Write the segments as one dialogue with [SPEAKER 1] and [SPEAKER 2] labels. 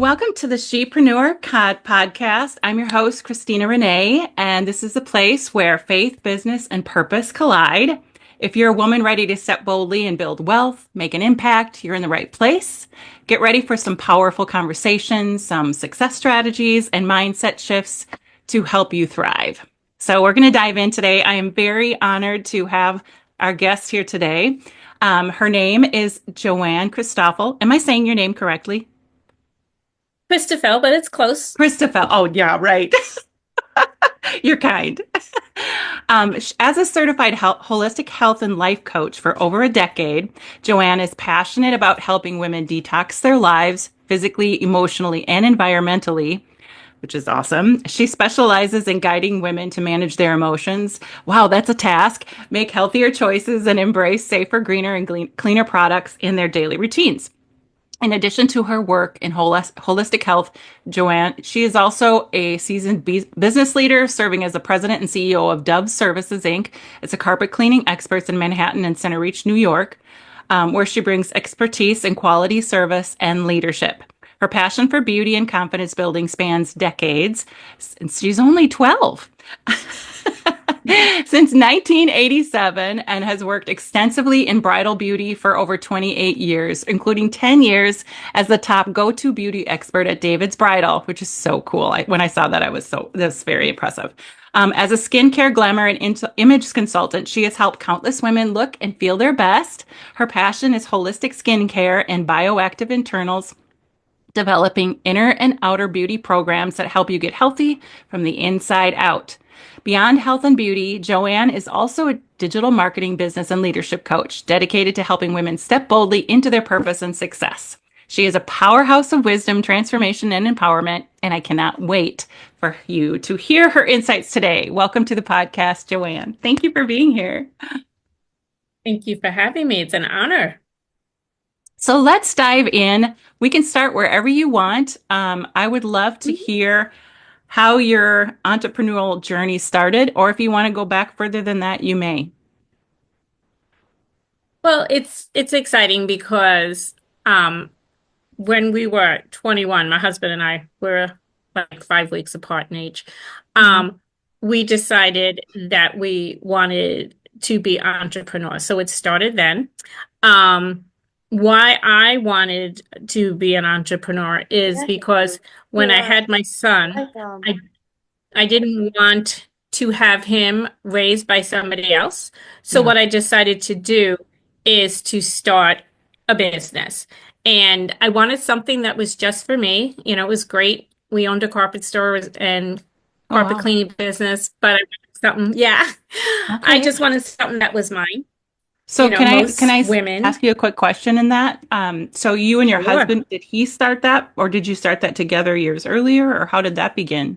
[SPEAKER 1] Welcome to the Preneur podcast. I'm your host, Kristina Renee, and this is a place where faith, business, and purpose collide. If you're a woman ready to step boldly and build wealth, make an impact, you're in the right place. Get ready for some powerful conversations, some success strategies, and mindset shifts to help you thrive. So we're going to dive in today. I am very honored to have our guest here today. Her name is Joanne Christoffel. Am I saying your name correctly?
[SPEAKER 2] Christoffel, but it's close.
[SPEAKER 1] Christoffel. Oh, yeah, right. You're kind. As a certified holistic health and life coach for over a decade, Joanne is passionate about helping women detox their lives physically, emotionally, and environmentally, which is awesome. She specializes in guiding women to manage their emotions. Wow, that's a task. Make healthier choices and embrace safer, greener, and cleaner products in their daily routines. In addition to her work in holistic health, Joanne, she is also a seasoned business leader, serving as the president and CEO of Dove Services, Inc. It's a carpet cleaning expert in Manhattan and Centereach, New York, where she brings expertise in quality service and leadership. Her passion for beauty and confidence building spans decades, since she's only 12. Since 1987, and has worked extensively in bridal beauty for over 28 years, including 10 years as the top go-to beauty expert at David's Bridal, which is so cool. When I saw that, that's very impressive. As a skincare, glamour, and image consultant, she has helped countless women look and feel their best. Her passion is holistic skincare and bioactive internals, developing inner and outer beauty programs that help you get healthy from the inside out. Beyond health and beauty, Joanne is also a digital marketing business and leadership coach dedicated to helping women step boldly into their purpose and success. She is a powerhouse of wisdom, transformation, and empowerment, and I cannot wait for you to hear her insights today. Welcome to the podcast, Joanne. Thank you for being here.
[SPEAKER 2] Thank you for having me. It's an honor.
[SPEAKER 1] So let's dive in. We can start wherever you want. I would love to hear how your entrepreneurial journey started, or if you want to go back further than that, you may.
[SPEAKER 2] Well, it's exciting because when we were 21, my husband and I were like 5 weeks apart in age. We decided that we wanted to be entrepreneurs. So it started then. Why I wanted to be an entrepreneur is because when I had my son, I didn't want to have him raised by somebody else. So
[SPEAKER 1] Yeah.
[SPEAKER 2] what I decided to do is to start a business. And I wanted something that was just for me. You know, it was great. We owned a carpet store and
[SPEAKER 1] Oh,
[SPEAKER 2] carpet
[SPEAKER 1] wow.
[SPEAKER 2] cleaning business, but I wanted something, yeah. I
[SPEAKER 1] Okay.
[SPEAKER 2] just wanted something that was mine.
[SPEAKER 1] So
[SPEAKER 2] You know,
[SPEAKER 1] can I
[SPEAKER 2] most women,
[SPEAKER 1] ask you a quick question in that? So you and your
[SPEAKER 2] sure.
[SPEAKER 1] husband, did he start that, or did you start that together years earlier, or how did that begin?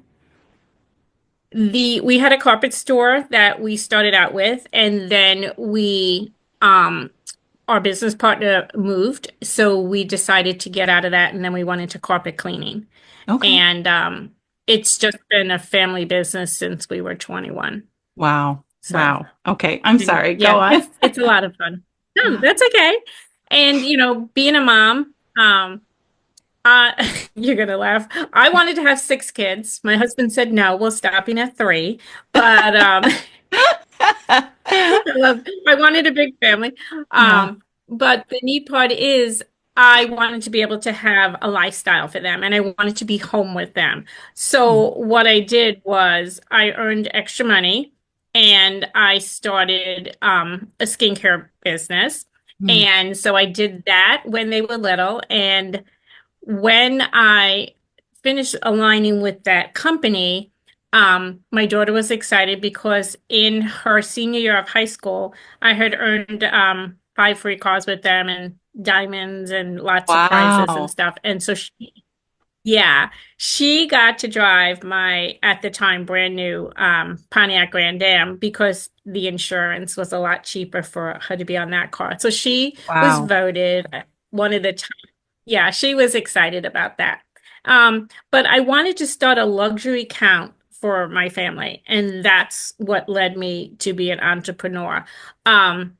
[SPEAKER 2] We had a carpet store that we started out with, and then we our business partner moved, so we decided to get out of that, and then we went into carpet cleaning.
[SPEAKER 1] Okay.
[SPEAKER 2] And it's just been a family business since we were 21.
[SPEAKER 1] Wow.
[SPEAKER 2] So,
[SPEAKER 1] Wow. Okay. I'm
[SPEAKER 2] and
[SPEAKER 1] sorry. Go
[SPEAKER 2] yeah,
[SPEAKER 1] on.
[SPEAKER 2] it's a lot of fun. No, that's okay. And you know, being a mom, uh, you're gonna laugh. I wanted to have 6 kids. My husband said no, we're stopping at 3. But I wanted a big family.
[SPEAKER 1] Yeah.
[SPEAKER 2] But the neat part is I wanted to be able to have a lifestyle for them and I wanted to be home with them. So what I did was I earned extra money and I started a skincare business.
[SPEAKER 1] Mm.
[SPEAKER 2] And so I did that when they were little. And when I finished aligning with that company, my daughter was excited because in her senior year of high school, I had earned 5 free cars with them and diamonds and lots of prizes and
[SPEAKER 1] Wow.
[SPEAKER 2] stuff. And so yeah, she got to drive my, at the time, brand new Pontiac Grand Am because the insurance was a lot cheaper for her to be on that car. So she was
[SPEAKER 1] Wow.
[SPEAKER 2] voted one of the top. Yeah, she was excited about that. But I wanted to start a luxury count for my family, and that's what led me to be an entrepreneur. And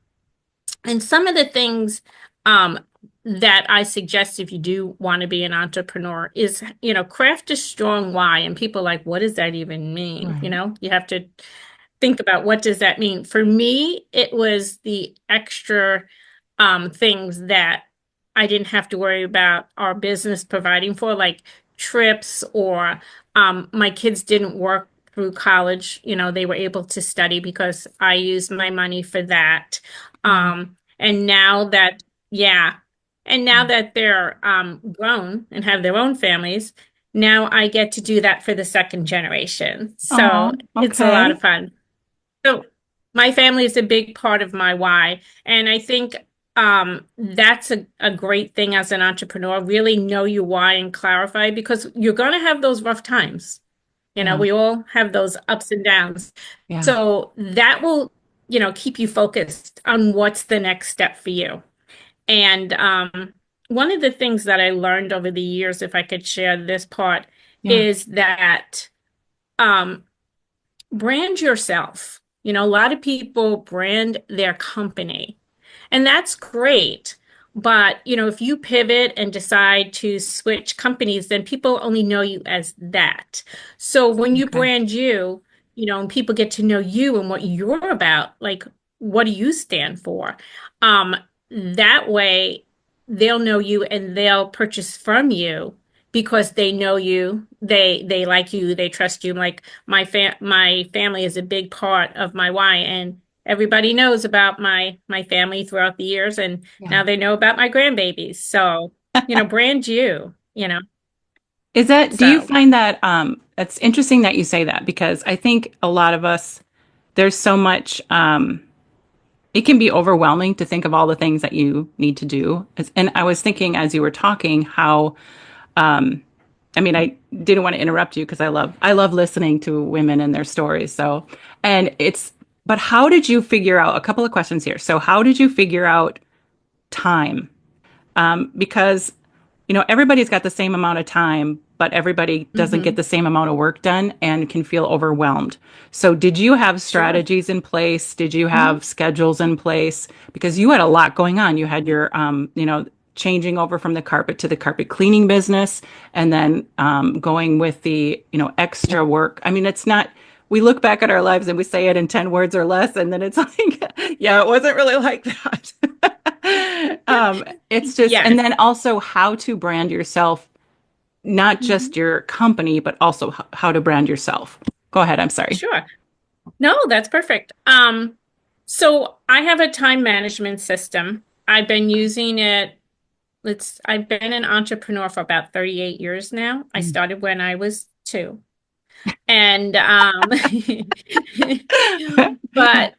[SPEAKER 2] some of the things um, that I suggest if you do want to be an entrepreneur is, craft a strong why. And people are like, what does that even mean?
[SPEAKER 1] Right.
[SPEAKER 2] You have to think about what does that mean. For me, it was the extra things that I didn't have to worry about our business providing for, like trips or my kids didn't work through college. They were able to study because I used my money for that.
[SPEAKER 1] Wow.
[SPEAKER 2] And now that, yeah, and now that they're grown and have their own families, now I get to do that for the second generation. So
[SPEAKER 1] Oh,
[SPEAKER 2] it's a lot of
[SPEAKER 1] okay.
[SPEAKER 2] fun. So my family is a big part of my why. And I think that's a great thing as an entrepreneur. Really know your why and clarify because you're going to have those rough times.
[SPEAKER 1] Yeah.
[SPEAKER 2] We all have those ups and downs.
[SPEAKER 1] Yeah.
[SPEAKER 2] So that will, keep you focused on what's the next step for you. And one of the things that I learned over the years, if I could share this part,
[SPEAKER 1] Yeah.
[SPEAKER 2] is that um, brand yourself. A lot of people brand their company, and that's great. But, if you pivot and decide to switch companies, then people only know you as that. So when you
[SPEAKER 1] Okay.
[SPEAKER 2] brand you, and people get to know you and what you're about, like, what do you stand for? Um, that way they'll know you and they'll purchase from you because they know you, they like you, they trust you. Like my family is a big part of my why, and everybody knows about my family throughout the years, and now
[SPEAKER 1] Yeah.
[SPEAKER 2] they know about my grandbabies. So, brand
[SPEAKER 1] Do you
[SPEAKER 2] so
[SPEAKER 1] find that it's interesting that you say that because I think a lot of us, there's so much, it can be overwhelming to think of all the things that you need to do. And I was thinking as you were talking how, I mean, I didn't want to interrupt you because I love listening to women and their stories. So, and it's, but how did you figure out, a couple of questions here. So how did you figure out time? Because everybody's got the same amount of time, but everybody doesn't get
[SPEAKER 2] hmm
[SPEAKER 1] the same amount of work done and can feel overwhelmed. So, did you have
[SPEAKER 2] sure.
[SPEAKER 1] strategies in place? Did you
[SPEAKER 2] hmm
[SPEAKER 1] have schedules in place? Because you had a lot going on. You had your, changing over from the carpet to the carpet cleaning business, and then going with the, extra work. I mean, it's not. We look back at our lives and we say it in 10 words or less, and then it's like, yeah, it wasn't really like that. It's just, and
[SPEAKER 2] Yes,
[SPEAKER 1] then also how to brand yourself, not
[SPEAKER 2] hmm
[SPEAKER 1] just your company, but also how to brand yourself. Go ahead. I'm sorry.
[SPEAKER 2] sure. No, that's perfect. So I have a time management system. I've been using it. I've been an entrepreneur for about 38 years now. I
[SPEAKER 1] Mm.
[SPEAKER 2] started when I was two. And but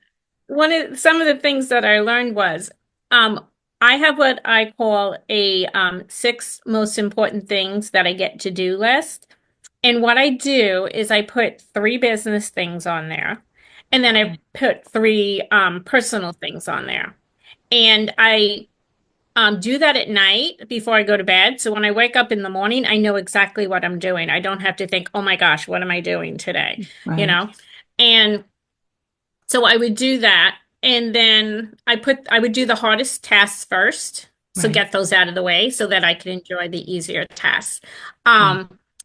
[SPEAKER 2] some of the things that I learned was um I have what I call a six most important things that I get to do list. And what I do is I put three business things on there, and then I
[SPEAKER 1] Okay.
[SPEAKER 2] put three personal things on there. And I do that at night before I go to bed. So when I wake up in the morning, I know exactly what I'm doing. I don't have to think, oh my gosh, what am I doing today? You
[SPEAKER 1] Right.
[SPEAKER 2] know? And so I would do that. And then I would do the hardest tasks first. So
[SPEAKER 1] Right.
[SPEAKER 2] get those out of the way so that I can enjoy the easier tasks.
[SPEAKER 1] Yeah.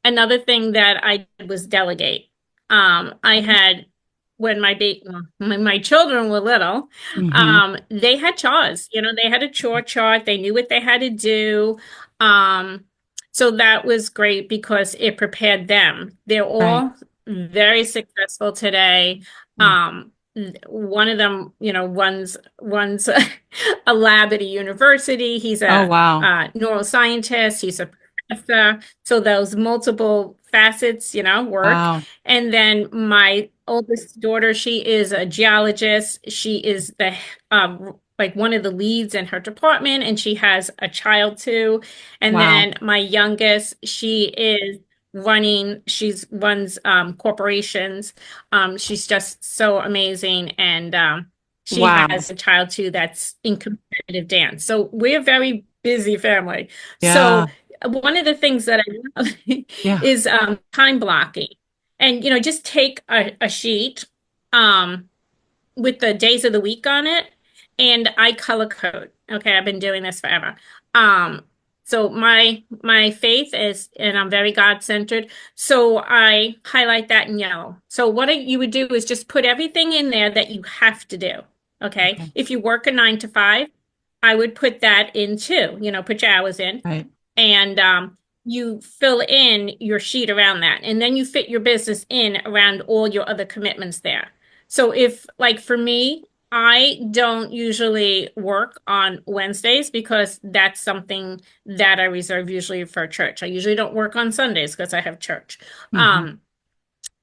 [SPEAKER 2] Another thing that I did was delegate. I had when when my children were little,
[SPEAKER 1] Mm-hmm.
[SPEAKER 2] they had chores. They had a chore chart. They knew what they had to do. Um, so that was great because it prepared them. They're
[SPEAKER 1] Right.
[SPEAKER 2] all very successful today.
[SPEAKER 1] Mm.
[SPEAKER 2] One of them, runs a lab at a university. He's
[SPEAKER 1] Oh,
[SPEAKER 2] a
[SPEAKER 1] wow.
[SPEAKER 2] neuroscientist. He's a professor. So those multiple facets, work.
[SPEAKER 1] Wow.
[SPEAKER 2] And then my oldest daughter, she is a geologist. She is the like one of the leads in her department, and she has a child too. And
[SPEAKER 1] Wow.
[SPEAKER 2] then my youngest, she runs corporations. She's just so amazing, and she
[SPEAKER 1] Wow.
[SPEAKER 2] has a child too that's in competitive dance. So we're a very busy family.
[SPEAKER 1] Yeah.
[SPEAKER 2] So one of the things that I love
[SPEAKER 1] Yeah.
[SPEAKER 2] is time blocking, and just take a sheet um, with the days of the week on it, and I color code. Okay, I've been doing this forever. Um, so my faith is, and I'm very God-centered, so I highlight that in yellow. So what you would do is just put everything in there that you have to do. Okay.
[SPEAKER 1] Okay.
[SPEAKER 2] If you work a 9 to 5, I would put that in too, put your hours in,
[SPEAKER 1] Right.
[SPEAKER 2] and you fill in your sheet around that. And then you fit your business in around all your other commitments there. So if, like for me, I don't usually work on Wednesdays because that's something that I reserve usually for church. I usually don't work on Sundays because I have church.
[SPEAKER 1] Hmm.
[SPEAKER 2] Um,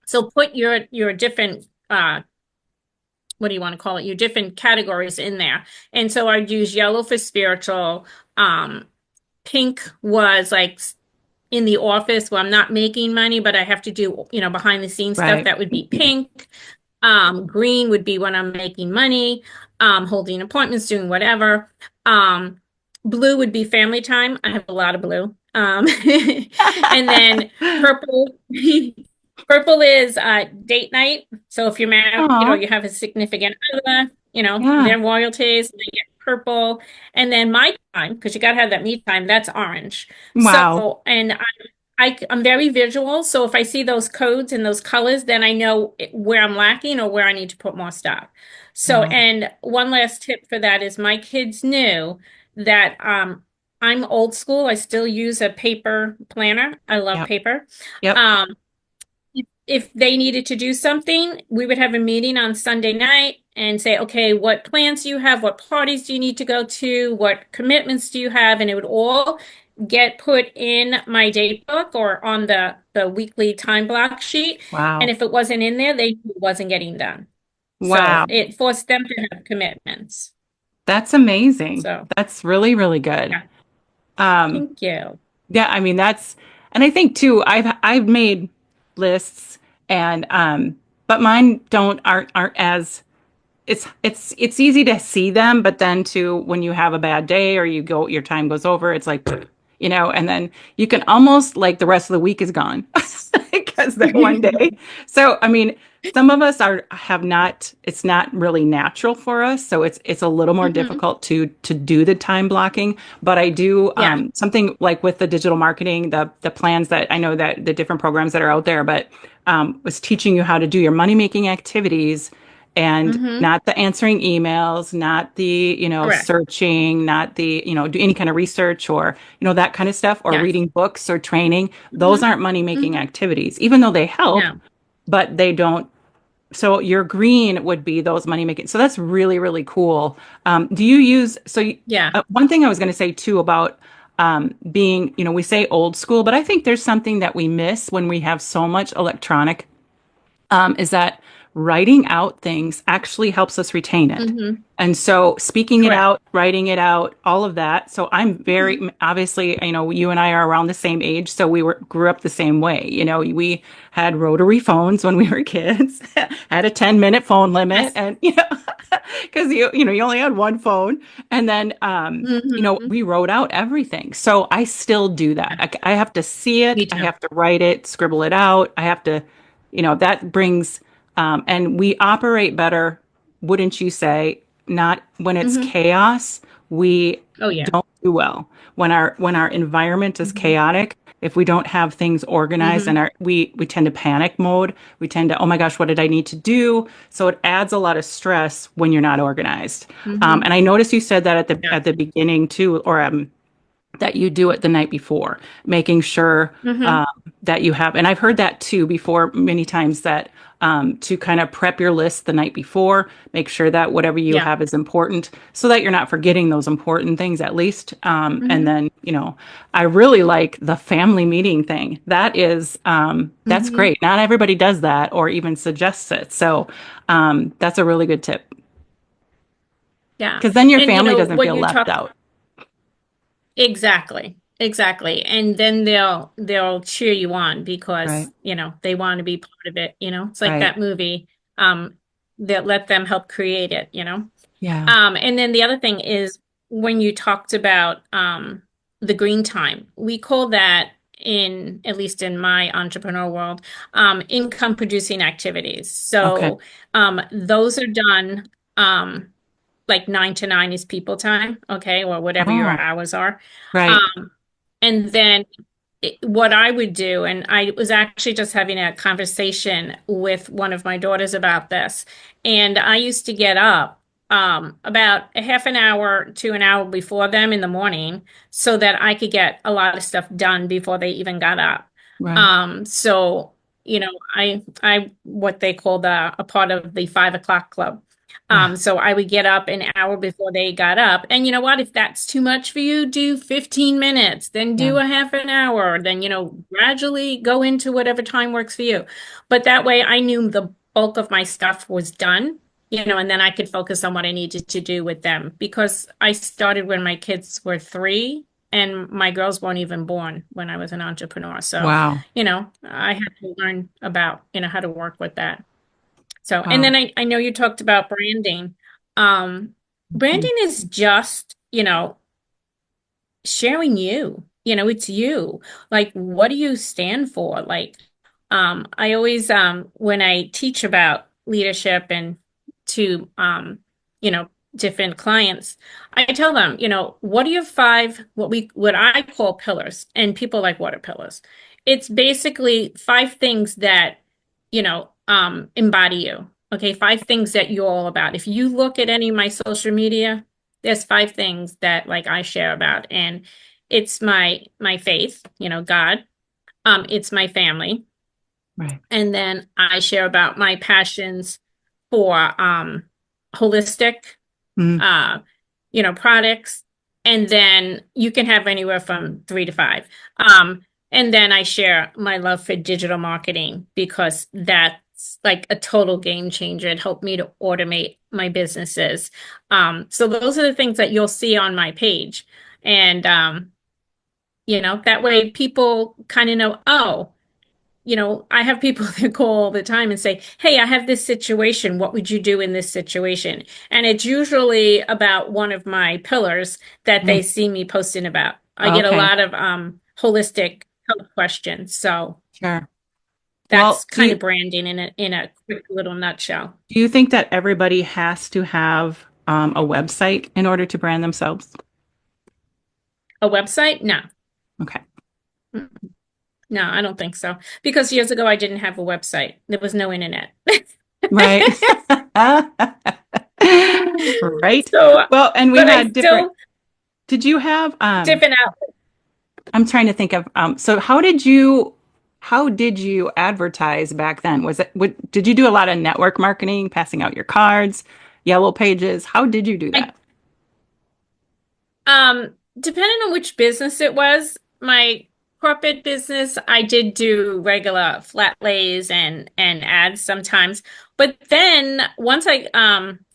[SPEAKER 2] so put your different what do you want to call it? Your different categories in there. And so I'd use yellow for spiritual. Pink was like in the office where I'm not making money, but I have to do, behind the scenes stuff.
[SPEAKER 1] Right.
[SPEAKER 2] That would be pink. Green would be when I'm making money, holding appointments, doing whatever. Um, Blue would be family time. I have a lot of blue. And then purple, purple is date night. So if you're married or
[SPEAKER 1] Oh,
[SPEAKER 2] you have a significant other,
[SPEAKER 1] yeah.
[SPEAKER 2] their royalties, they get purple. And then my time, because you got to have that me time, that's orange.
[SPEAKER 1] Wow.
[SPEAKER 2] So, and I'm very visual, so if I see those codes and those colors, then I know where I'm lacking or where I need to put more stuff. So,
[SPEAKER 1] Wow.
[SPEAKER 2] and one last tip for that is my kids knew that I'm old school. I still use a paper planner. I love
[SPEAKER 1] Yep.
[SPEAKER 2] paper.
[SPEAKER 1] Yep.
[SPEAKER 2] Um, if they needed to do something, we would have a meeting on Sunday night and say, okay, what plans do you have? What parties do you need to go to? What commitments do you have? And it would all get put in my date book or on the weekly time block sheet. And
[SPEAKER 1] Wow.
[SPEAKER 2] if it wasn't in there, they knew it wasn't getting done. So
[SPEAKER 1] Wow.
[SPEAKER 2] it forced them to have commitments.
[SPEAKER 1] That's amazing.
[SPEAKER 2] So
[SPEAKER 1] That's really, really good.
[SPEAKER 2] yeah,
[SPEAKER 1] Um,
[SPEAKER 2] thank you.
[SPEAKER 1] yeah, I mean and I think too, I've made lists and but mine don't aren't as it's easy to see them, but then to when you have a bad day or your time goes over, it's like, and then you can almost like the rest of the week is gone because that one day. So I mean, some of us have not. It's not really natural for us, so it's a little more
[SPEAKER 2] Hmm.
[SPEAKER 1] difficult to do the time blocking. But I do
[SPEAKER 2] Yeah.
[SPEAKER 1] something like with the digital marketing, the plans that I know that the different programs that are out there, but was teaching you how to do your money making activities and
[SPEAKER 2] Hmm.
[SPEAKER 1] not the answering emails, not the,
[SPEAKER 2] Correct.
[SPEAKER 1] searching, not the, do any kind of research or, that kind of stuff, or
[SPEAKER 2] Yes.
[SPEAKER 1] reading books or training. Those
[SPEAKER 2] Hmm.
[SPEAKER 1] aren't money making
[SPEAKER 2] Hmm.
[SPEAKER 1] activities, even though they help,
[SPEAKER 2] No.
[SPEAKER 1] but they don't. So your green would be those money making. So that's really, really cool. Do you use,
[SPEAKER 2] Yeah.
[SPEAKER 1] one thing I was going to say too about being, we say old school, but I think there's something that we miss when we have so much electronic is that writing out things actually helps us retain it.
[SPEAKER 2] Hmm.
[SPEAKER 1] And so speaking it
[SPEAKER 2] Correct.
[SPEAKER 1] out, writing it out, all of that. So I'm very,
[SPEAKER 2] Hmm.
[SPEAKER 1] obviously, you and I are around the same age. So grew up the same way. We had rotary phones when we were kids, had a 10-minute phone limit
[SPEAKER 2] Yes.
[SPEAKER 1] and, because you only had one phone. And then,
[SPEAKER 2] Hmm.
[SPEAKER 1] we wrote out everything. So I still do that. I have to see it.
[SPEAKER 2] Me
[SPEAKER 1] I
[SPEAKER 2] too.
[SPEAKER 1] have to write it, scribble it out. I have to that brings, and we operate better, wouldn't you say? Not when it's
[SPEAKER 2] Hmm.
[SPEAKER 1] chaos, we
[SPEAKER 2] Oh yeah.
[SPEAKER 1] don't do well. When our environment is
[SPEAKER 2] Hmm.
[SPEAKER 1] chaotic, if we don't have things organized and
[SPEAKER 2] Hmm.
[SPEAKER 1] we tend to panic mode, we tend to, oh my gosh, what did I need to do? So it adds a lot of stress when you're not organized.
[SPEAKER 2] Hmm.
[SPEAKER 1] And I noticed you said that
[SPEAKER 2] Yeah.
[SPEAKER 1] at the beginning too, or that you do it the night before, making sure
[SPEAKER 2] Hmm.
[SPEAKER 1] um, that you have, and I've heard that too before many times that to kind of prep your list the night before, make sure that whatever you
[SPEAKER 2] Yeah.
[SPEAKER 1] have is important so that you're not forgetting those important things at least. And
[SPEAKER 2] Hmm.
[SPEAKER 1] then, I really like the family meeting thing. That's
[SPEAKER 2] Hmm.
[SPEAKER 1] great. Not everybody does that or even suggests it. So that's a really good tip
[SPEAKER 2] Yeah.
[SPEAKER 1] because then your
[SPEAKER 2] And
[SPEAKER 1] family doesn't
[SPEAKER 2] what
[SPEAKER 1] feel
[SPEAKER 2] you
[SPEAKER 1] left
[SPEAKER 2] talk
[SPEAKER 1] out.
[SPEAKER 2] exactly. Exactly. And then they'll cheer you on
[SPEAKER 1] Right.
[SPEAKER 2] because, they want to be part of it, It's like
[SPEAKER 1] Right.
[SPEAKER 2] that movie that let them help create it.
[SPEAKER 1] Yeah.
[SPEAKER 2] And then the other thing is when you talked about the green time, we call that at least in my entrepreneur world, income producing activities.
[SPEAKER 1] Okay.
[SPEAKER 2] So those are done. like 9 to 9 is people time, okay, or whatever your
[SPEAKER 1] Oh,
[SPEAKER 2] hours are.
[SPEAKER 1] right.
[SPEAKER 2] Um, and then what I would do, and I was actually just having a conversation with one of my daughters about this, and I used to get up about a half an hour to an hour before them in the morning so that I could get a lot of stuff done before they even got up.
[SPEAKER 1] Right.
[SPEAKER 2] So, I what they call a part of the 5 o'clock club.
[SPEAKER 1] Yeah.
[SPEAKER 2] So I would get up an hour before they got up. And you know what? If that's too much for you, do 15 minutes, then
[SPEAKER 1] Yeah.
[SPEAKER 2] do a half an hour, then, gradually go into whatever time works for you. But that way I knew the bulk of my stuff was done, and then I could focus on what I needed to do with them because I started when my kids were 3 and my girls weren't even born when I was an entrepreneur. So,
[SPEAKER 1] Wow.
[SPEAKER 2] I had to learn about, how to work with that. So, and then
[SPEAKER 1] Wow.
[SPEAKER 2] I know you talked about branding. Um,
[SPEAKER 1] Mhm.
[SPEAKER 2] Branding is just, sharing you. It's you. Like, what do you stand for? Like, I always, when I teach about leadership and to, you know, different clients, I tell them, what are your five, what I call pillars, and people like water pillars. It's basically five things that, embody you. Okay, five things that you're all about. If you look at any of my social media, there's five things that like I share about, and it's my faith, God. It's my family,
[SPEAKER 1] Right.
[SPEAKER 2] and then I share about my passions for holistic,
[SPEAKER 1] Mm.
[SPEAKER 2] uh, products, and then you can have anywhere from 3 to 5. And then I share my love for digital marketing because that's like a total game changer. It helped me to automate my businesses. So those are the things that you'll see on my page. And that way people kind of know, oh, I have people that call all the time and say, hey, I have this situation. What would you do in this situation? And it's usually about one of my pillars that they
[SPEAKER 1] Mm.
[SPEAKER 2] see me posting about. I get a
[SPEAKER 1] Okay.
[SPEAKER 2] lot of holistic health questions. So
[SPEAKER 1] Sure.
[SPEAKER 2] that's
[SPEAKER 1] Well,
[SPEAKER 2] kind of branding in a quick little nutshell.
[SPEAKER 1] do you think that everybody has to have a website in order to brand themselves?
[SPEAKER 2] A website? No.
[SPEAKER 1] Okay.
[SPEAKER 2] No, I don't think so. Because years ago I didn't have a website. There was no internet.
[SPEAKER 1] Right. Right.
[SPEAKER 2] So,
[SPEAKER 1] Well, and we
[SPEAKER 2] but I
[SPEAKER 1] had different,
[SPEAKER 2] still
[SPEAKER 1] did you have
[SPEAKER 2] different out.
[SPEAKER 1] I'm trying to think of so how did you advertise back then? Was it did you do a lot of network marketing, passing out your cards, yellow pages? How did you do
[SPEAKER 2] I
[SPEAKER 1] that?
[SPEAKER 2] Depending on which business it was, my corporate business, I did do regular flat lays and ads sometimes. But then once I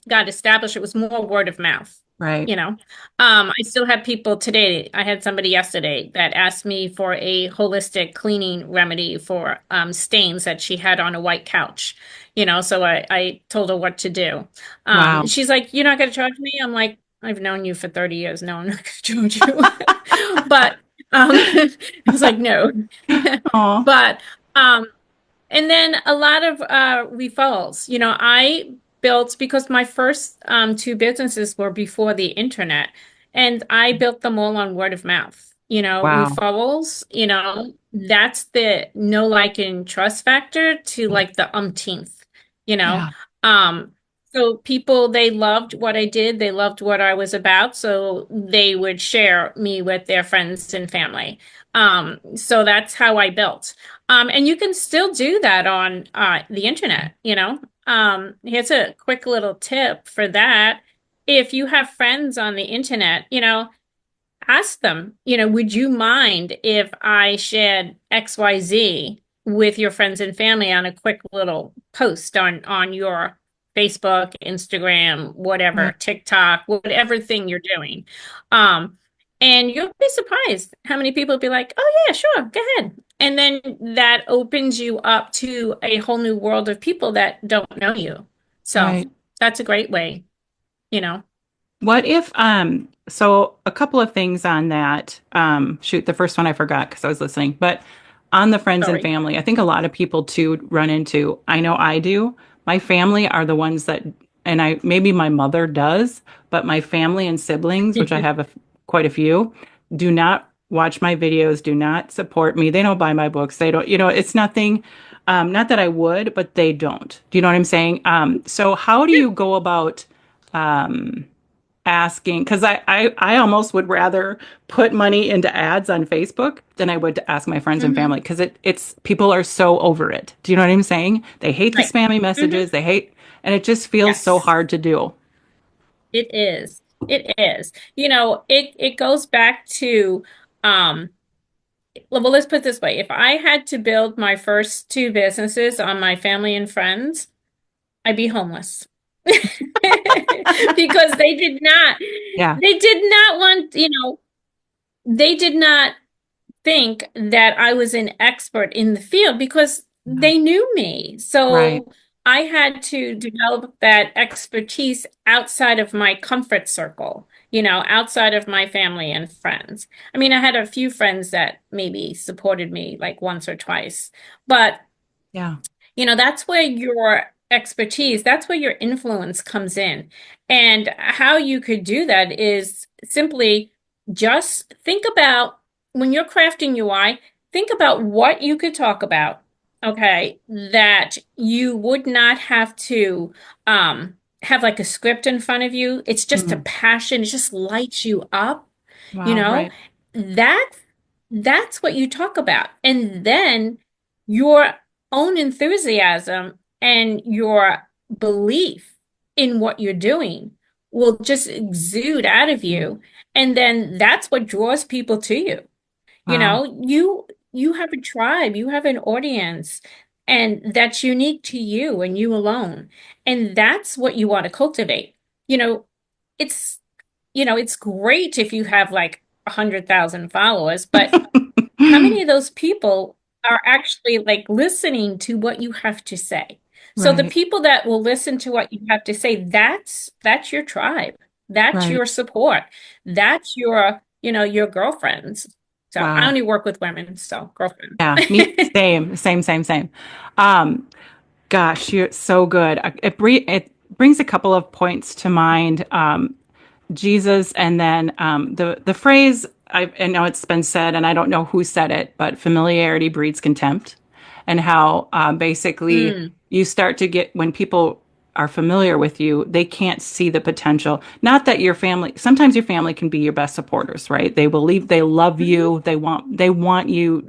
[SPEAKER 2] got established, it was more word of mouth.
[SPEAKER 1] Right.
[SPEAKER 2] I still have people today. I had somebody yesterday that asked me for a holistic cleaning remedy for stains that she had on a white couch. So I told her what to do.
[SPEAKER 1] Wow.
[SPEAKER 2] She's like, "You're not going to charge me?" I'm like, I've known you for 30 years. No, I'm not going to charge you. But I was like, no.
[SPEAKER 1] Oh,
[SPEAKER 2] But and then a lot of referrals. I built because my first two businesses were before the internet, and I built them all on word of mouth.
[SPEAKER 1] wow.
[SPEAKER 2] Referrals, that's the know, like, and trust factor to like the umpteenth, you know.
[SPEAKER 1] Yeah.
[SPEAKER 2] Um, so people, they loved what I did, they loved what I was about, so they would share me with their friends and family. So that's how I built. And you can still do that on the internet. Here's a quick little tip for that. If you have friends on the internet, ask them, would you mind if I shared XYZ with your friends and family on a quick little post on your Facebook, Instagram, whatever,
[SPEAKER 1] Right.
[SPEAKER 2] TikTok, whatever thing you're doing. Um, and you'll be surprised how many people will be like, oh yeah, sure, go ahead. And then that opens you up to a whole new world of people that don't know you. So
[SPEAKER 1] Right.
[SPEAKER 2] that's a great way, you know.
[SPEAKER 1] What if so a couple of things on that. Shoot, the first one I forgot because I was listening, but on the friends and
[SPEAKER 2] Sorry.
[SPEAKER 1] family, I think a lot of people too run into, I know I do. My family are the ones that and I maybe my mother does, but my family and siblings, which I have quite a few, do not watch my videos, do not support me. They don't buy my books. They don't, it's nothing. Not that I would, but they don't. Do you know what I'm saying? So how do you go about asking? Because I almost would rather put money into ads on Facebook than I would to ask my friends and
[SPEAKER 2] Hmm.
[SPEAKER 1] family because it's people are so over it. Do you know what I'm saying? They hate the
[SPEAKER 2] Right.
[SPEAKER 1] spammy
[SPEAKER 2] Hmm.
[SPEAKER 1] messages. They hate, and it just feels so
[SPEAKER 2] Yes,
[SPEAKER 1] hard to do.
[SPEAKER 2] it is. It is. It goes back to well, let's put it this way. If I had to build my first two businesses on my family and friends, I'd be homeless. Because
[SPEAKER 1] Yeah,
[SPEAKER 2] they did not want, they did not think that I was an expert in the field because
[SPEAKER 1] yeah.
[SPEAKER 2] they knew me.
[SPEAKER 1] Right.
[SPEAKER 2] So I had to develop that expertise outside of my comfort circle, outside of my family and friends. I mean, I had a few friends that maybe supported me like once or twice, but
[SPEAKER 1] Yeah.
[SPEAKER 2] that's where your expertise, that's where your influence comes in. And how you could do that is simply just think about when you're crafting UI, think about what you could talk about, okay, that you would not have to have like a script in front of you. It's just a
[SPEAKER 1] Mhm.
[SPEAKER 2] passion, it just lights you up, you
[SPEAKER 1] Wow.
[SPEAKER 2] know.
[SPEAKER 1] Right.
[SPEAKER 2] That that's what you talk about. And then your own enthusiasm and your belief in what you're doing will just exude out of
[SPEAKER 1] Mm.
[SPEAKER 2] you. And then that's what draws people to you.
[SPEAKER 1] Wow.
[SPEAKER 2] You have a tribe, you have an audience, and that's unique to you and you alone. And that's what you want to cultivate. You know, it's it's great if you have like 100,000 followers, but how many of those people are actually like listening to what you have to say? So the
[SPEAKER 1] Right.
[SPEAKER 2] people that will listen to what you have to say, that's your tribe. That's
[SPEAKER 1] Right.
[SPEAKER 2] your support. That's your girlfriends. So I
[SPEAKER 1] Wow.
[SPEAKER 2] only work with women, so girlfriend.
[SPEAKER 1] Yeah. Me. Same. Same. Same. Same. Um, Gosh, you're so good. It brings a couple of points to mind. Jesus, and then the phrase I know it's been said, and I don't know who said it, but familiarity breeds contempt, and how basically
[SPEAKER 2] Mm,
[SPEAKER 1] you start to get when people are familiar with you, they can't see the potential. Not that your family, sometimes your family can be your best supporters, right? They believe they love
[SPEAKER 2] hmm.
[SPEAKER 1] you, they want you,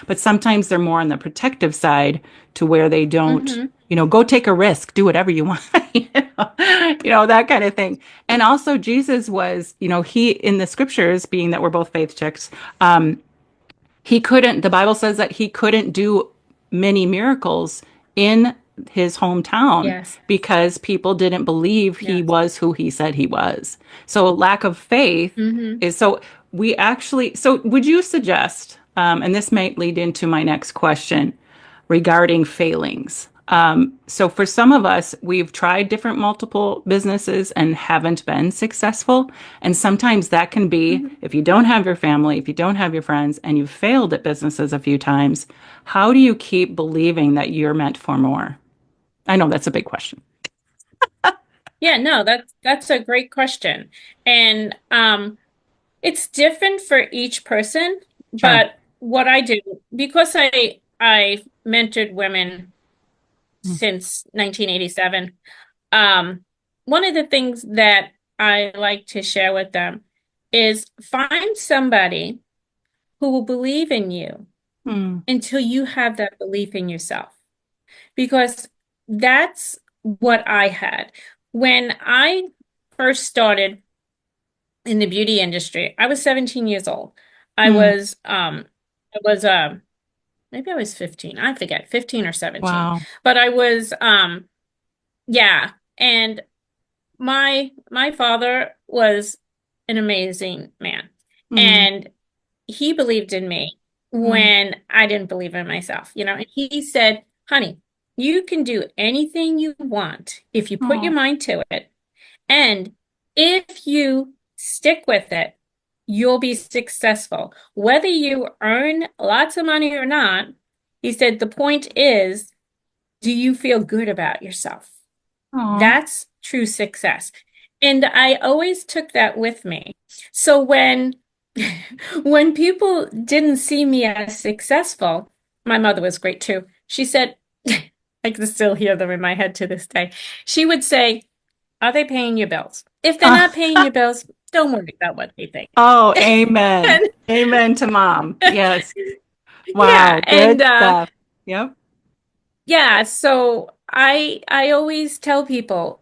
[SPEAKER 1] but sometimes they're more on the protective side to where they don't,
[SPEAKER 2] Hmm.
[SPEAKER 1] go take a risk, do whatever you want, that kind of thing. And also Jesus was, he in the scriptures, being that we're both faith checks, he couldn't, the Bible says that he couldn't do many miracles in his hometown
[SPEAKER 2] Yes,
[SPEAKER 1] because people didn't believe he
[SPEAKER 2] yes.
[SPEAKER 1] was who he said he was. So lack of faith
[SPEAKER 2] Hmm.
[SPEAKER 1] is so so would you suggest, and this might lead into my next question regarding failings. So for some of us, we've tried different multiple businesses and haven't been successful. And sometimes that can be
[SPEAKER 2] Hmm.
[SPEAKER 1] if you don't have your family, if you don't have your friends, and you've failed at businesses a few times, how do you keep believing that you're meant for more? I know that's a big question.
[SPEAKER 2] Yeah, no, that's a great question. And it's different for each person,
[SPEAKER 1] Sure.
[SPEAKER 2] but what I do, because I mentored women since 1987, one of the things that I like to share with them is find somebody who will believe in you
[SPEAKER 1] Mm,
[SPEAKER 2] until you have that belief in yourself. Because that's what I had. When I first started in the beauty industry, I was 17 years old. I
[SPEAKER 1] mm,
[SPEAKER 2] was I was maybe I was 15. I forget, 15 or 17.
[SPEAKER 1] wow.
[SPEAKER 2] But I was yeah, and my father was an amazing man.
[SPEAKER 1] Mm,
[SPEAKER 2] And he believed in me
[SPEAKER 1] mm,
[SPEAKER 2] when I didn't believe in myself, and he said, "Honey, you can do anything you want if you put your
[SPEAKER 1] oh,
[SPEAKER 2] mind to it. And if you stick with it, you'll be successful. Whether you earn lots of money or not," he said, "the point is, do you feel good about yourself?
[SPEAKER 1] oh,
[SPEAKER 2] That's true success. And I always took that with me. So when when people didn't see me as successful, my mother was great too. She said, I can still hear them in my head to this day. She would say, "Are they paying your bills? If they're not paying your bills, don't worry about what they think."
[SPEAKER 1] Oh, amen.
[SPEAKER 2] And
[SPEAKER 1] Amen to mom. Yes.
[SPEAKER 2] yeah,
[SPEAKER 1] Wow. Good stuff. Yep.
[SPEAKER 2] yeah, so I always tell people,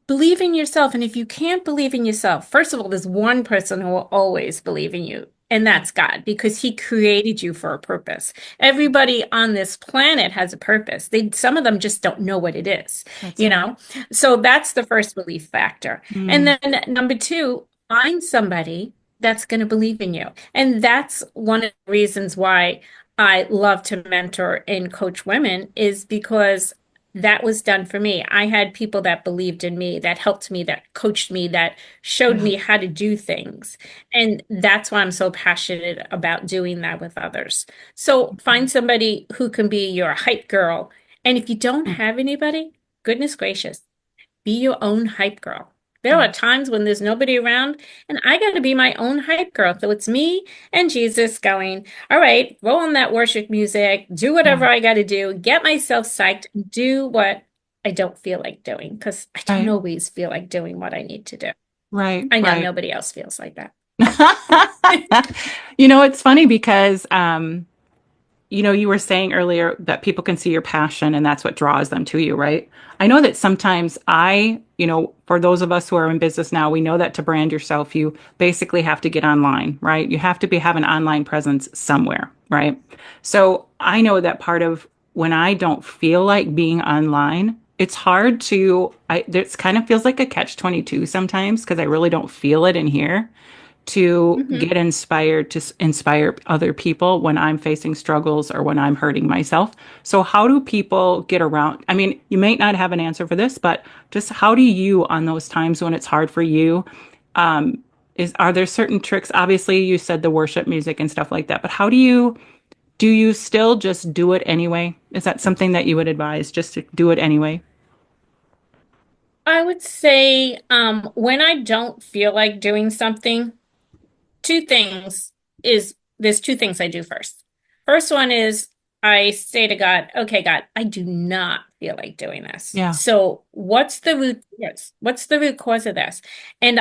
[SPEAKER 2] believe in yourself. And if you can't believe in yourself, first of all, there's one person who will always believe in you, and that's God, because He created you for a purpose. Everybody on this planet has a purpose. Some of them just don't know what it is,
[SPEAKER 1] That's
[SPEAKER 2] you
[SPEAKER 1] right.
[SPEAKER 2] know? So that's the first belief factor. And
[SPEAKER 1] Mm,
[SPEAKER 2] then number two, find somebody that's going to believe in you. And that's one of the reasons why I love to mentor and coach women, is because that was done for me. I had people that believed in me, that helped me, that coached me, that showed
[SPEAKER 1] yeah.
[SPEAKER 2] me how to do things. And that's why I'm so passionate about doing that with others. So find somebody who can be your hype girl. And if you don't
[SPEAKER 1] Mm,
[SPEAKER 2] have anybody, goodness gracious, be your own hype girl. There
[SPEAKER 1] yeah.
[SPEAKER 2] are times when there's nobody around, and I got to be my own hype girl. So it's me and Jesus going, all right, roll on that worship music, do
[SPEAKER 1] Yeah.
[SPEAKER 2] whatever I got to do, get myself psyched, and do what I don't feel like doing, because I don't
[SPEAKER 1] Right.
[SPEAKER 2] always feel like doing what I need to do.
[SPEAKER 1] Right.
[SPEAKER 2] I know
[SPEAKER 1] Right.
[SPEAKER 2] nobody else feels like that.
[SPEAKER 1] It's funny because you were saying earlier that people can see your passion and that's what draws them to you, right? I know that sometimes for those of us who are in business now, we know that to brand yourself, you basically have to get online, right? You have to have an online presence somewhere, right? So I know that part of when I don't feel like being online, it's hard it kind of feels like a catch-22 sometimes because I really don't feel it in here to
[SPEAKER 2] Hmm.
[SPEAKER 1] get inspired to inspire other people when I'm facing struggles or when I'm hurting myself. So, how do people get around? I mean, you may not have an answer for this, but just how do you, on those times when it's hard for you, are there certain tricks? Obviously, you said the worship music and stuff like that, but do you still just do it anyway? Is that something that you would advise, just to do it anyway?
[SPEAKER 2] I would say when I don't feel like doing something, two things there's two things I do first. First one is I say to God, okay, God, I do not feel like doing this.
[SPEAKER 1] Yeah.
[SPEAKER 2] So what's the root cause? What's the root cause of this? And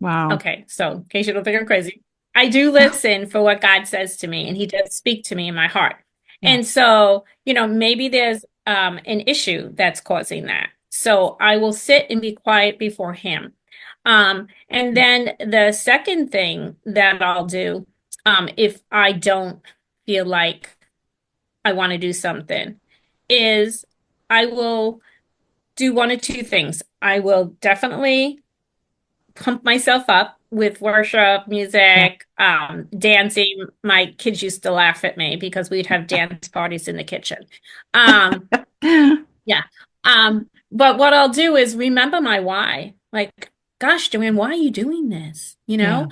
[SPEAKER 1] Wow.
[SPEAKER 2] okay, so in case you don't think I'm crazy, I do listen for what God says to me, and He does speak to me in my heart.
[SPEAKER 1] Yeah.
[SPEAKER 2] And so, maybe there's an issue that's causing that. So I will sit and be quiet before Him. And then the second thing that I'll do, if I don't feel like I want to do something, is I will do one of two things. I will definitely pump myself up with worship,
[SPEAKER 1] Yeah.
[SPEAKER 2] music, dancing. My kids used to laugh at me because we'd have dance parties in the kitchen. Um, yeah. But what I'll do is remember my why. Like, gosh, Joanne, why are you doing this?
[SPEAKER 1] Yeah.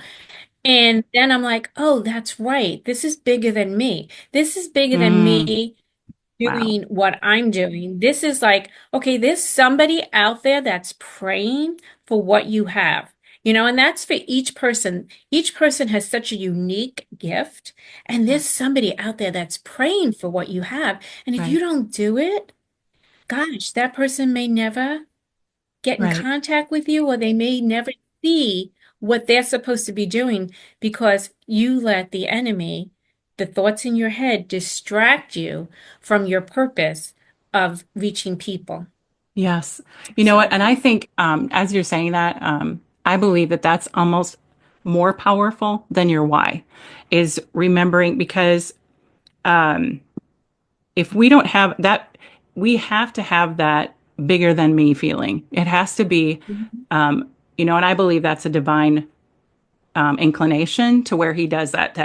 [SPEAKER 2] And then I'm like, oh, that's right. This is bigger than me. This is bigger than
[SPEAKER 1] Mm,
[SPEAKER 2] me
[SPEAKER 1] wow.
[SPEAKER 2] doing what I'm doing. This is like, okay, there's somebody out there that's praying for what you have. And that's for each person. Each person has such a unique gift, and
[SPEAKER 1] Yeah.
[SPEAKER 2] there's somebody out there that's praying for what you have. And if you
[SPEAKER 1] Right.
[SPEAKER 2] don't do it, gosh, that person may never get in
[SPEAKER 1] Right.
[SPEAKER 2] contact with you, or they may never see what they're supposed to be doing because you let the enemy, the thoughts in your head, distract you from your purpose of reaching people.
[SPEAKER 1] Yes. You know what?
[SPEAKER 2] So,
[SPEAKER 1] And I think as you're saying that, I believe that that's almost more powerful than your why is remembering because if we don't have that, we have to have that bigger than me feeling. It has to be,
[SPEAKER 2] mhm.
[SPEAKER 1] and I believe that's a divine inclination to where he does that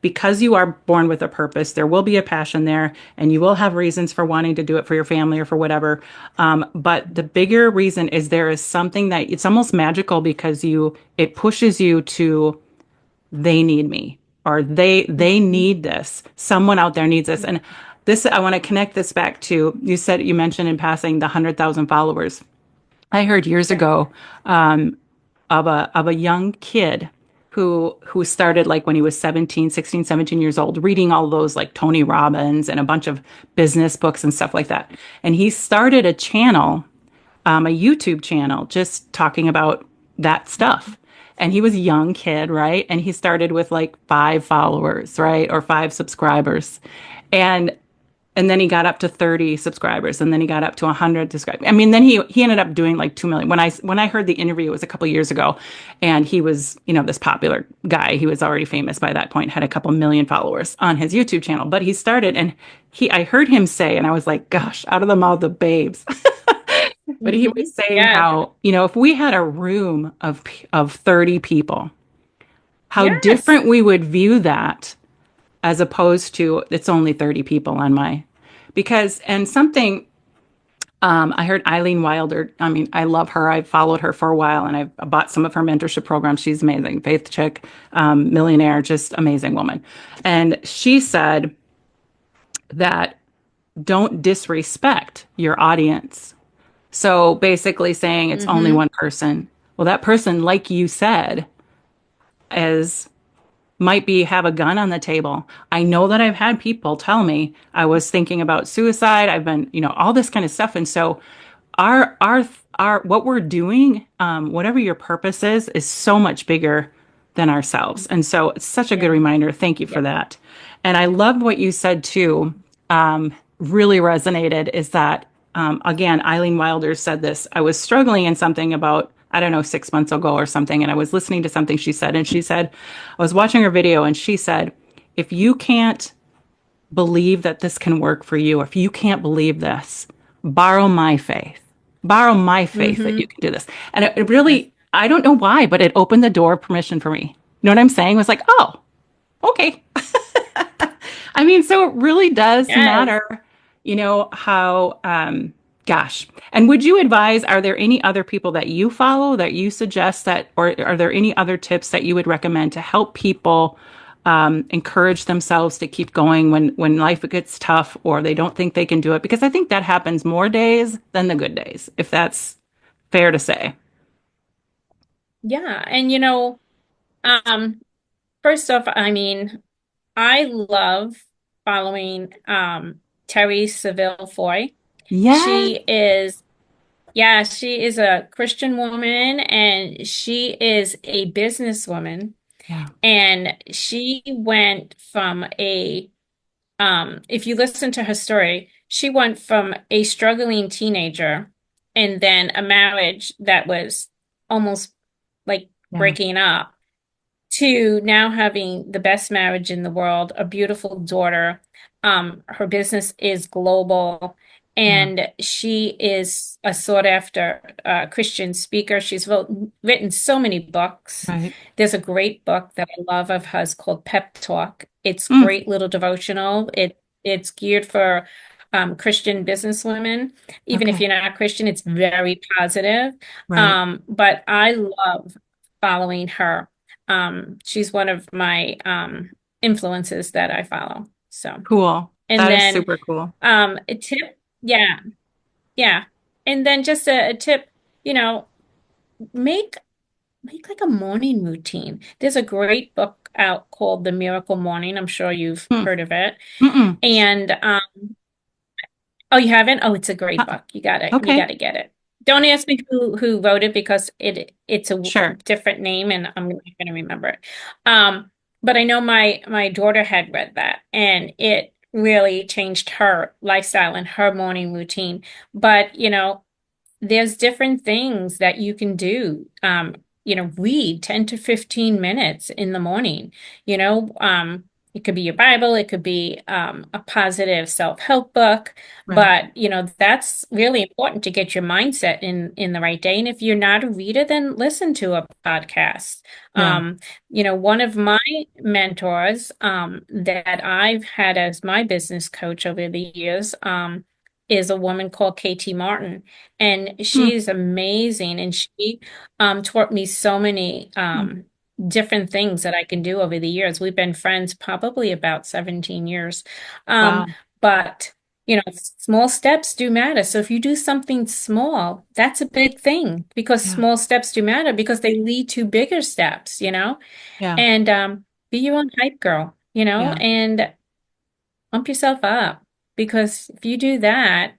[SPEAKER 1] because you are born with a purpose, there will be a passion there and you will have reasons for wanting to do it for your family or for whatever. But the bigger reason is there is something that it's almost magical because it pushes you to, they need me or they
[SPEAKER 2] Mhm.
[SPEAKER 1] need this. Someone out there needs this. And I want to connect this back to, you mentioned in passing the 100,000 followers. I heard years
[SPEAKER 2] Yeah.
[SPEAKER 1] ago of a young kid who started like when he was 17, 16, 17 years old, reading all those like Tony Robbins and a bunch of business books and stuff like that. And he started a channel, a YouTube channel, just talking about that stuff. And he was a young kid, right? And he started with like 5 followers, right? Or 5 subscribers. And and then he got up to 30 subscribers, and then he got up to 100 subscribers. I mean, then he ended up doing like 2 million. When I heard the interview, it was a couple years ago, and he was, this popular guy. He was already famous by that point, had a couple million followers on his YouTube channel. But he started, and I heard him say, and I was like, gosh, out of the mouth of babes. But he was saying
[SPEAKER 2] Yes.
[SPEAKER 1] how, if we had a room of 30 people, how
[SPEAKER 2] Yes.
[SPEAKER 1] different we would view that, as opposed to it's only 30 people on my, because, and something, I heard Eileen Wilder. I mean, I love her. I've followed her for a while, and I've bought some of her mentorship programs. She's amazing. Faith chick, millionaire, just amazing woman. And she said that don't disrespect your audience. So basically saying it's only
[SPEAKER 2] Hmm.
[SPEAKER 1] one person. Well, that person, like you said, is might be have a gun on the table. I know that I've had people tell me I was thinking about suicide. I've been, all this kind of stuff. And so our what we're doing, whatever your purpose is so much bigger than ourselves. And so it's such a good
[SPEAKER 2] Yeah.
[SPEAKER 1] reminder. Thank you
[SPEAKER 2] Yeah.
[SPEAKER 1] for that. And I loved what you said too. Really resonated is that, again, Eileen Wilder said this. I was struggling in something about, I don't know, 6 months ago or something. And I was listening to something she said. And she said, I was watching her video, and she said, if you can't believe that this can work for you, if you can't believe this, borrow my faith. Borrow my faith that
[SPEAKER 2] Hmm.
[SPEAKER 1] you can do this. And it
[SPEAKER 2] Yes.
[SPEAKER 1] really, I don't know why, but it opened the door of permission for me. You know what I'm saying? It was like, oh, okay. I mean, so it really does
[SPEAKER 2] Yes.
[SPEAKER 1] matter, how, gosh. And would you advise, are there any other people that you follow that you suggest that, or are there any other tips that you would recommend to help people encourage themselves to keep going when life gets tough or they don't think they can do it? Because I think that happens more days than the good days, if that's fair to say.
[SPEAKER 2] Yeah. And um, first off, I mean, I love following Terry Saville Foy.
[SPEAKER 1] Yes.
[SPEAKER 2] She is, yeah, she is a Christian woman and she is a businesswoman.
[SPEAKER 1] Yeah.
[SPEAKER 2] And she went from if you listen to her story, she went from a struggling teenager and then a marriage that was almost like
[SPEAKER 1] Yeah.
[SPEAKER 2] breaking up to now having the best marriage in the world, a beautiful daughter. Her business is global,
[SPEAKER 1] Yeah.
[SPEAKER 2] and she is a sought after Christian speaker. She's written so many books.
[SPEAKER 1] Right.
[SPEAKER 2] There's a great book that I love of hers called Pep Talk. It's
[SPEAKER 1] Mm,
[SPEAKER 2] great little devotional. It's geared for Christian businesswomen. Even if
[SPEAKER 1] okay.
[SPEAKER 2] you're not Christian, it's very positive.
[SPEAKER 1] Right.
[SPEAKER 2] But I love following her. She's one of my influences that I follow. So,
[SPEAKER 1] Cool.
[SPEAKER 2] and
[SPEAKER 1] That is
[SPEAKER 2] then
[SPEAKER 1] super cool.
[SPEAKER 2] a tip, yeah, yeah. And then just a tip, you know, make make like a morning routine. There's a great book out called The Miracle Morning. I'm sure you've
[SPEAKER 1] Mm,
[SPEAKER 2] heard of it.
[SPEAKER 1] mm-mm.
[SPEAKER 2] And oh, you haven't? Oh, it's a great
[SPEAKER 1] Uh-uh.
[SPEAKER 2] book. You
[SPEAKER 1] Okay.
[SPEAKER 2] got to get it. Don't ask me who wrote it because it's a
[SPEAKER 1] Sure.
[SPEAKER 2] different name and I'm not going to remember it. Um, but I know my daughter had read that and it really changed her lifestyle and her morning routine. But there's different things that you can do. Read 10 to 15 minutes in the morning. It could be your Bible, it could be a positive self-help book,
[SPEAKER 1] Right.
[SPEAKER 2] but that's really important to get your mindset in the right day. And if you're not a reader, then listen to a podcast.
[SPEAKER 1] Yeah.
[SPEAKER 2] One of my mentors that I've had as my business coach over the years is a woman called KT Martin. And
[SPEAKER 1] Mm,
[SPEAKER 2] she's amazing. And she taught me so many
[SPEAKER 1] mm.
[SPEAKER 2] different things that I can do over the years. We've been friends probably about 17 years. Um,
[SPEAKER 1] Wow.
[SPEAKER 2] but Small steps do matter. So if you do something small, that's a big thing because
[SPEAKER 1] Yeah.
[SPEAKER 2] small steps do matter because they lead to bigger steps.
[SPEAKER 1] Yeah.
[SPEAKER 2] And be your own hype girl,
[SPEAKER 1] Yeah.
[SPEAKER 2] and pump yourself up because if you do that,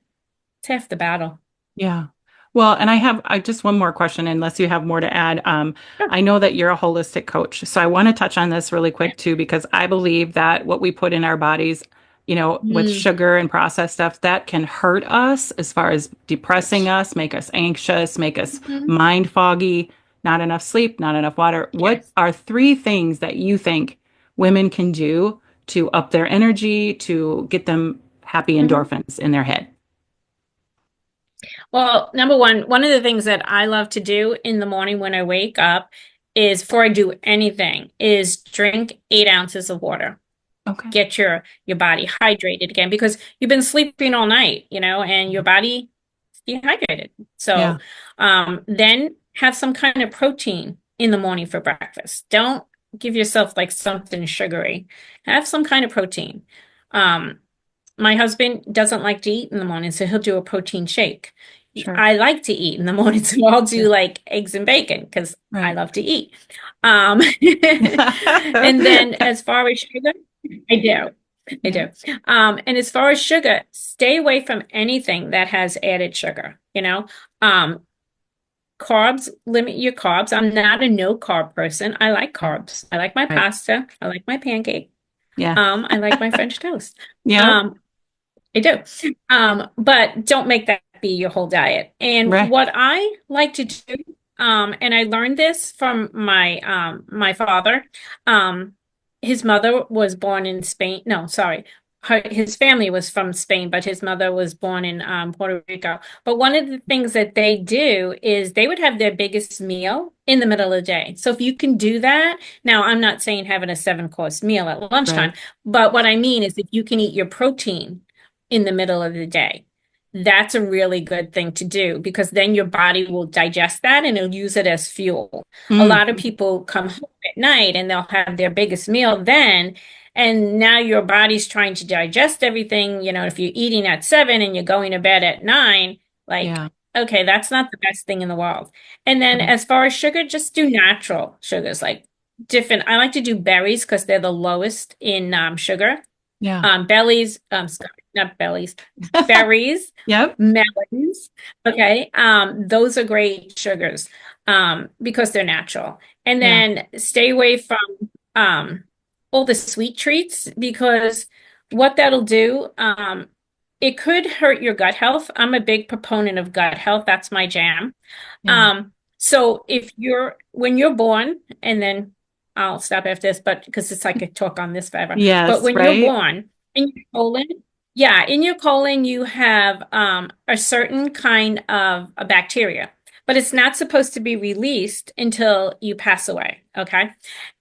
[SPEAKER 2] it's half the battle.
[SPEAKER 1] Yeah. Well, and I just one more question, unless you have more to add.
[SPEAKER 2] Sure.
[SPEAKER 1] I know that you're a holistic coach, so I want to touch on this really
[SPEAKER 2] Yeah.
[SPEAKER 1] quick too, because I believe that what we put in our bodies, with
[SPEAKER 2] Mm.
[SPEAKER 1] sugar and processed stuff, that can hurt us as far as depressing us, make us anxious, make us
[SPEAKER 2] Mhm.
[SPEAKER 1] mind foggy, not enough sleep, not enough water. What
[SPEAKER 2] Yes.
[SPEAKER 1] are three things that you think women can do to up their energy, to get them happy
[SPEAKER 2] Mhm.
[SPEAKER 1] endorphins in their head?
[SPEAKER 2] Well, number one of the things that I love to do in the morning when I wake up is before I do anything is drink 8 ounces of water.
[SPEAKER 1] Okay.
[SPEAKER 2] Get your body hydrated again because you've been sleeping all night, and your body is dehydrated.
[SPEAKER 1] Yeah.
[SPEAKER 2] So then have some kind of protein in the morning for breakfast. Don't give yourself like something sugary. Have some kind of protein. Um, my husband doesn't like to eat in the morning, so he'll do a protein shake.
[SPEAKER 1] Sure.
[SPEAKER 2] I like to eat in the morning, so I'll do
[SPEAKER 1] Yeah.
[SPEAKER 2] like eggs and bacon because I
[SPEAKER 1] Right.
[SPEAKER 2] love to eat. Um, and then as far as sugar, I do. I
[SPEAKER 1] Yeah.
[SPEAKER 2] do. And as far as sugar, stay away from anything that has added sugar. Um, carbs, limit your carbs. I'm not a no carb person. I like
[SPEAKER 1] Right.
[SPEAKER 2] carbs. I like my
[SPEAKER 1] Right.
[SPEAKER 2] pasta. I like my pancake.
[SPEAKER 1] Yeah.
[SPEAKER 2] I like my French toast.
[SPEAKER 1] Yep.
[SPEAKER 2] Um, I do. But don't make that be your whole diet. And
[SPEAKER 1] Right.
[SPEAKER 2] what I like to do, and I learned this from my father. Um, his mother was born in Spain. No, sorry. His family was from Spain, but his mother was born in Puerto Rico. But one of the things that they do is they would have their biggest meal in the middle of the day. So if you can do that, now I'm not saying having a 7 course meal at lunchtime,
[SPEAKER 1] Right.
[SPEAKER 2] but what I mean is if you can eat your protein in the middle of the day. That's a really good thing to do because then your body will digest that and it'll use it as fuel. A
[SPEAKER 1] Mm.
[SPEAKER 2] lot of people come home at night and they'll have their biggest meal then, and now your body's trying to digest everything. If you're eating at 7 and you're going to bed at 9, like,
[SPEAKER 1] Yeah.
[SPEAKER 2] okay, that's not the best thing in the world. And then
[SPEAKER 1] Right.
[SPEAKER 2] as far as sugar, just do natural sugars, like different. I like to do berries because they're the lowest in sugar.
[SPEAKER 1] Yeah.
[SPEAKER 2] Bellies, sorry, not bellies, berries,
[SPEAKER 1] Yep.
[SPEAKER 2] melons. Okay. Those are great sugars, because they're natural. And
[SPEAKER 1] Yeah.
[SPEAKER 2] then stay away from, um, all the sweet treats because what that'll do, it could hurt your gut health. I'm a big proponent of gut health. That's my jam.
[SPEAKER 1] Yeah.
[SPEAKER 2] So when you're born, and then I'll stop after this, but because it's like a talk on this forever. But
[SPEAKER 1] Yes.
[SPEAKER 2] when you're
[SPEAKER 1] Right.
[SPEAKER 2] born, in your colon, yeah, in your colon, you have a certain kind of a bacteria, but it's not supposed to be released until you pass away. Okay.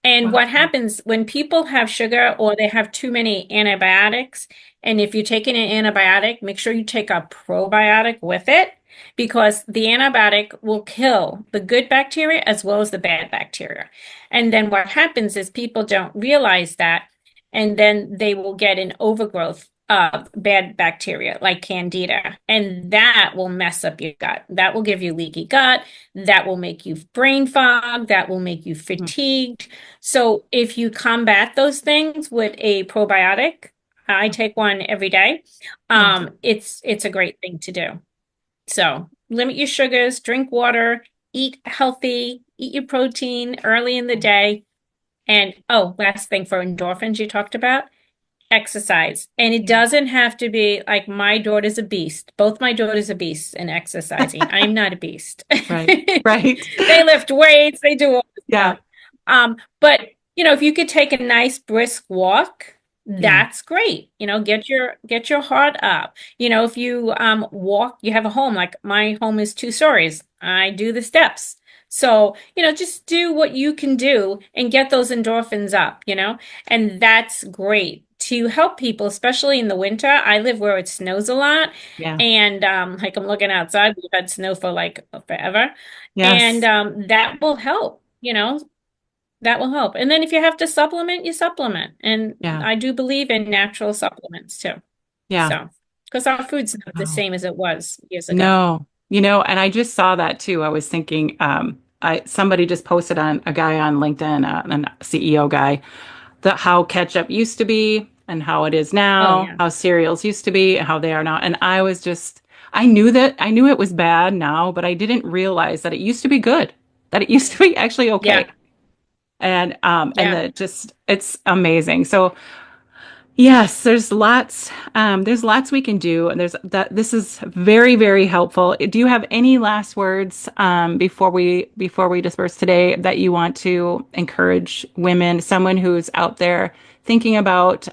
[SPEAKER 2] And
[SPEAKER 1] Wow.
[SPEAKER 2] what happens when people have sugar or they have too many antibiotics, and if you're taking an antibiotic, make sure you take a probiotic with it because the antibiotic will kill the good bacteria as well as the bad bacteria. And then what happens is people don't realize that, and then they will get an overgrowth of bad bacteria like candida, and that will mess up your gut. That will give you leaky gut. That will make you brain fog. That will make you
[SPEAKER 1] Mm.
[SPEAKER 2] fatigued. So if you combat those things with a probiotic, I take one every day.
[SPEAKER 1] Yes.
[SPEAKER 2] It's a great thing to do. So limit your sugars, drink water, eat healthy, eat your protein early in the day. And oh, last thing for endorphins you talked about, exercise. And it
[SPEAKER 1] Yeah.
[SPEAKER 2] doesn't have to be like my daughter's a beast. Both my daughters are beasts in exercising. I'm not a beast.
[SPEAKER 1] Right. Right.
[SPEAKER 2] They lift weights, they do all this
[SPEAKER 1] Yeah.
[SPEAKER 2] stuff. But if you could take a nice brisk walk,
[SPEAKER 1] Yeah.
[SPEAKER 2] that's great. Get your heart up. If you walk, you have a home, like my home is 2 stories. I do the steps. So, just do what you can do and get those endorphins up. And that's great to help people, especially in the winter. I live where it snows a lot.
[SPEAKER 1] Yeah.
[SPEAKER 2] And like I'm looking outside, we've had snow for like forever. And
[SPEAKER 1] Yes.
[SPEAKER 2] that will help. That will help. And then if you have to supplement, you supplement. And
[SPEAKER 1] Yeah.
[SPEAKER 2] I do believe in natural supplements too.
[SPEAKER 1] Yeah.
[SPEAKER 2] So because our food's not the same as it was years ago.
[SPEAKER 1] No, and I just saw that too. I was thinking, somebody just posted on a guy on LinkedIn, a CEO guy, that how ketchup used to be and how it is
[SPEAKER 2] Oh
[SPEAKER 1] now,
[SPEAKER 2] yeah.
[SPEAKER 1] how cereals used to be and how they are now. And I knew it was bad now, but I didn't realize that it used to be good, that it used to be actually okay.
[SPEAKER 2] Yeah.
[SPEAKER 1] And
[SPEAKER 2] Yeah.
[SPEAKER 1] that just, it's amazing. So yes, there's lots we can do, and this is very, very helpful. Do you have any last words before we disperse today that you want to encourage women, someone who's out there thinking about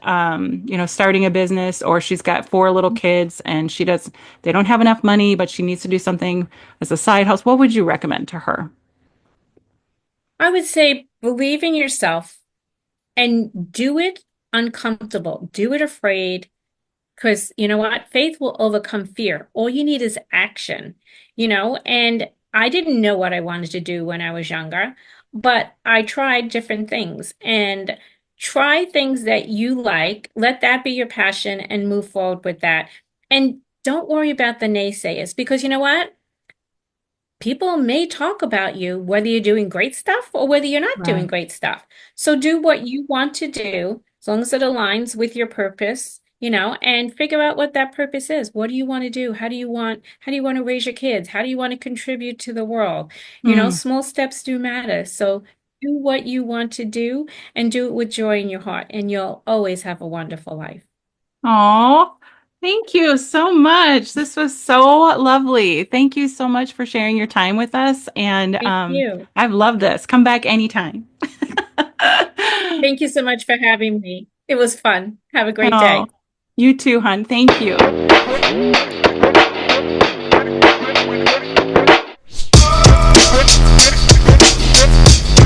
[SPEAKER 1] starting a business, or she's got four little kids and they don't have enough money, but she needs to do something as a side hustle. What would you recommend to her?
[SPEAKER 2] I would say believe in yourself and do it uncomfortable. Do it afraid. Because you know what? Faith will overcome fear. All you need is action, And I didn't know what I wanted to do when I was younger, but I tried different things and try things that you like. Let that be your passion and move forward with that. And don't worry about the naysayers because you know what? People may talk about you, whether you're doing great stuff or whether you're not doing
[SPEAKER 1] Right.
[SPEAKER 2] great stuff. So do what you want to do, as long as it aligns with your purpose, and figure out what that purpose is. What do you want to do? How do you want to raise your kids? How do you want to contribute to the world?
[SPEAKER 1] Hmm.
[SPEAKER 2] Small steps do matter. So do what you want to do and do it with joy in your heart, and you'll always have a wonderful life.
[SPEAKER 1] Oh, thank you so much. This was so lovely. Thank you so much for sharing your time with us. And
[SPEAKER 2] Thank you.
[SPEAKER 1] I've loved this. Come back anytime.
[SPEAKER 2] Thank you so much for having me. It was fun. Have a great
[SPEAKER 1] Oh,
[SPEAKER 2] day.
[SPEAKER 1] you too, hon. Thank you.